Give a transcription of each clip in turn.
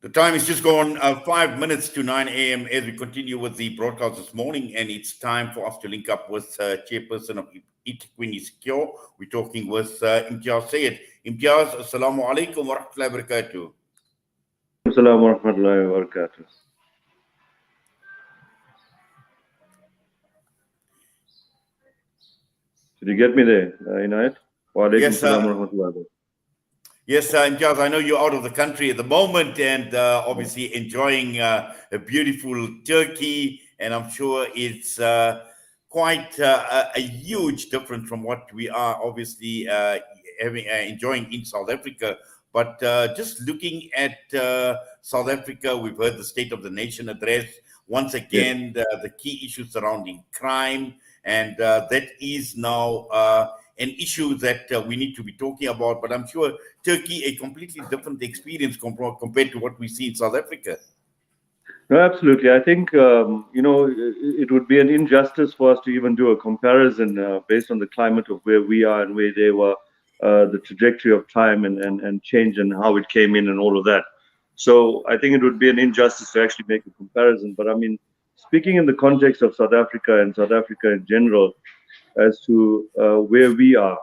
The time is just gone 5 minutes to 9 a.m. as we continue with the broadcast this morning, and it's time for us to link up with Chairperson of eThewini Secure. We're talking with Imtiaz Syed. Imtiaz, Assalamu alaikum wa rahmatullahi wa barakatuh. Assalamu wa rahmatullahi wa barakatuh. Did you get me there, Inayat? Wa alaikum Yes, salam wa rahmatullahi wa barakatuh. Yes, Imtiaz, I know you're out of the country at the moment and obviously enjoying a beautiful Turkey, and I'm sure it's quite a huge difference from what we are obviously enjoying in South Africa. But just looking at South Africa, we've heard the State of the Nation address. Once again, the key issues surrounding crime, and that is now an issue that we need to be talking about. But I'm sure Turkey, a completely different experience compared to what we see in South Africa. No, absolutely. I think, it would be an injustice for us to even do a comparison based on the climate of where we are and where they were, the trajectory of time and change and how it came in and all of that. So I think it would be an injustice to actually make a comparison. But I mean, speaking in the context of South Africa and South Africa in general, as to where we are.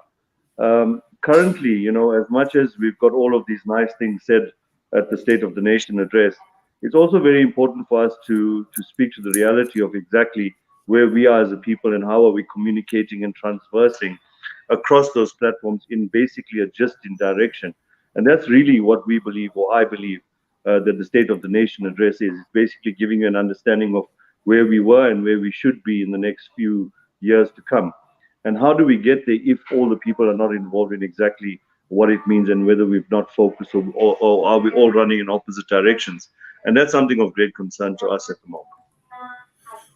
Currently, as much as we've got all of these nice things said at the State of the Nation address, it's also very important for us to speak to the reality of exactly where we are as a people and how are we communicating and transversing across those platforms in basically a just-in direction. And that's really what we believe, or I believe, that the State of the Nation address is. It's basically giving you an understanding of where we were and where we should be in the next few years to come. And how do we get there if all the people are not involved in exactly what it means and whether we've not focused or are we all running in opposite directions? And that's something of great concern to us at the moment.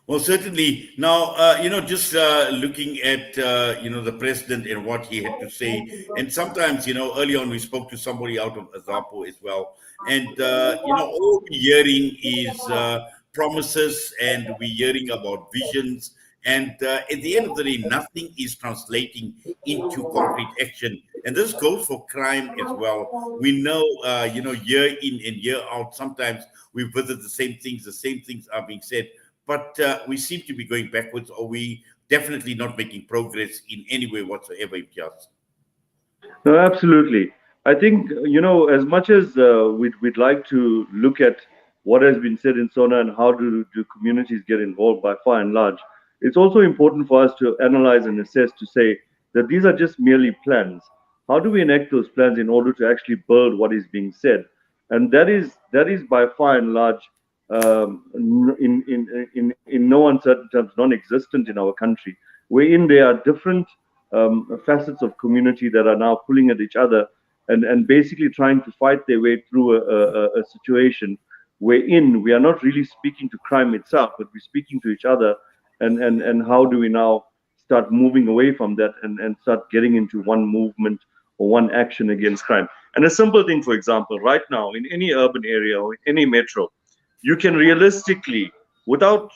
Well, certainly. Now, just looking at, the president and what he had to say. And sometimes, early on we spoke to somebody out of Azapo as well. And, all we're hearing is promises, and we're hearing about visions. And at the end of the day, nothing is translating into concrete action. And this goes for crime as well. We know, year in and year out, sometimes we visit the same things are being said. But we seem to be going backwards, or we definitely not making progress in any way whatsoever, Imtiaz. No, absolutely. I think, as much as we'd like to look at what has been said in SONA and how do communities get involved by far and large, it's also important for us to analyze and assess to say that these are just merely plans. How do we enact those plans in order to actually build what is being said? And that is by far and large, in no uncertain terms, non-existent in our country, wherein there are different facets of community that are now pulling at each other and basically trying to fight their way through a situation wherein we are not really speaking to crime itself, but we're speaking to each other, and how do we now start moving away from that and start getting into one movement or one action against crime. And a simple thing, for example, right now in any urban area or any metro, you can realistically, without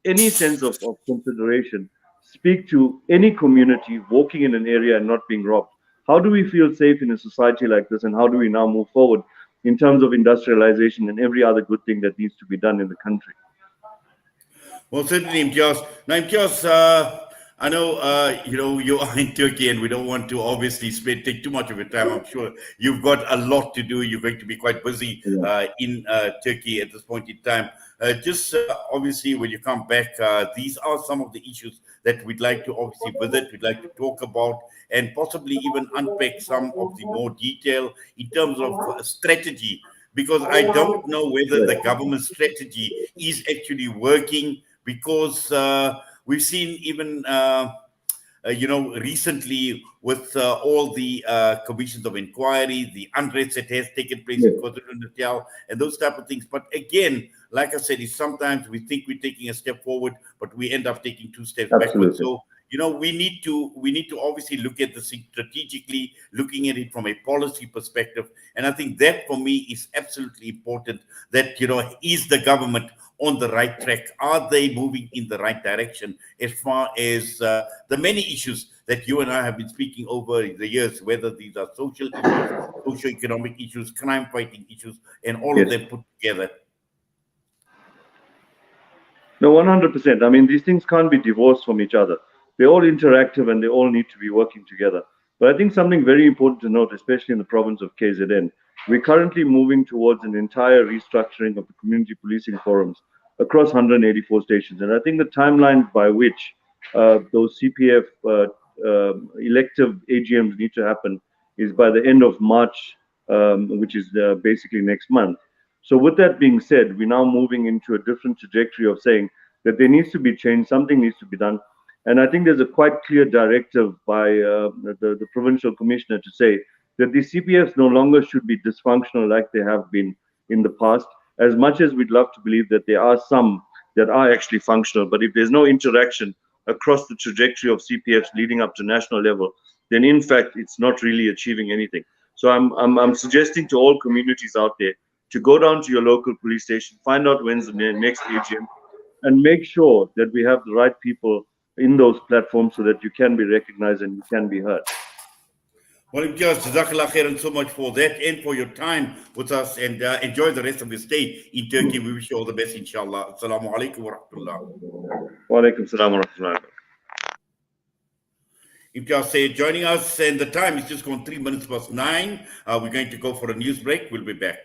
any sense of consideration, speak to any community walking in an area and not being robbed. How do we feel safe in a society like this, and how do we now move forward in terms of industrialization and every other good thing that needs to be done in the country? Well, certainly, Imtiaz. Now, Imtiaz, I know, you are in Turkey, and we don't want to obviously take too much of your time. I'm sure you've got a lot to do. You're going to be quite busy in Turkey at this point in time. Obviously, when you come back, these are some of the issues that we'd like to obviously visit, we'd like to talk about, and possibly even unpack some of the more detail in terms of strategy, because I don't know whether the government strategy is actually working, because we've seen even, recently with all the commissions of inquiry, the unrest that has taken place in KwaZulu-Natal, and those type of things. But again, like I said, sometimes we think we're taking a step forward, but we end up taking 2 steps backwards. So, we need to obviously look at this strategically, looking at it from a policy perspective. And I think that for me is absolutely important, that, is the government on the right track? Are they moving in the right direction as far as the many issues that you and I have been speaking over the years, whether these are social issues, socio-economic issues, crime fighting issues, and all of them put together. No, 100%. I mean, these things can't be divorced from each other. They're all interactive and they all need to be working together. But I think something very important to note, especially in the province of KZN, we're currently moving towards an entire restructuring of the community policing forums across 184 stations. And I think the timeline by which those CPF elective AGMs need to happen is by the end of March, which is basically next month. So with that being said, we're now moving into a different trajectory of saying that there needs to be change, something needs to be done. And I think there's a quite clear directive by the provincial commissioner to say that the CPFs no longer should be dysfunctional like they have been in the past, as much as we'd love to believe that there are some that are actually functional. But if there's no interaction across the trajectory of CPFs leading up to national level, then in fact, it's not really achieving anything. So I'm suggesting to all communities out there to go down to your local police station, find out when's the next AGM, and make sure that we have the right people in those platforms so that you can be recognized and you can be heard. Well, Imtiaz, Jazakallah khairan so much for that and for your time with us, and enjoy the rest of your stay in Turkey. We wish you all the best, inshallah. Assalamu alaikum wa rahmatullah. Wa alaikum salam wa rahmatullah. Imtiaz Syed joining us, and the time is just gone 3 minutes past 9. We're going to go for a news break. We'll be back.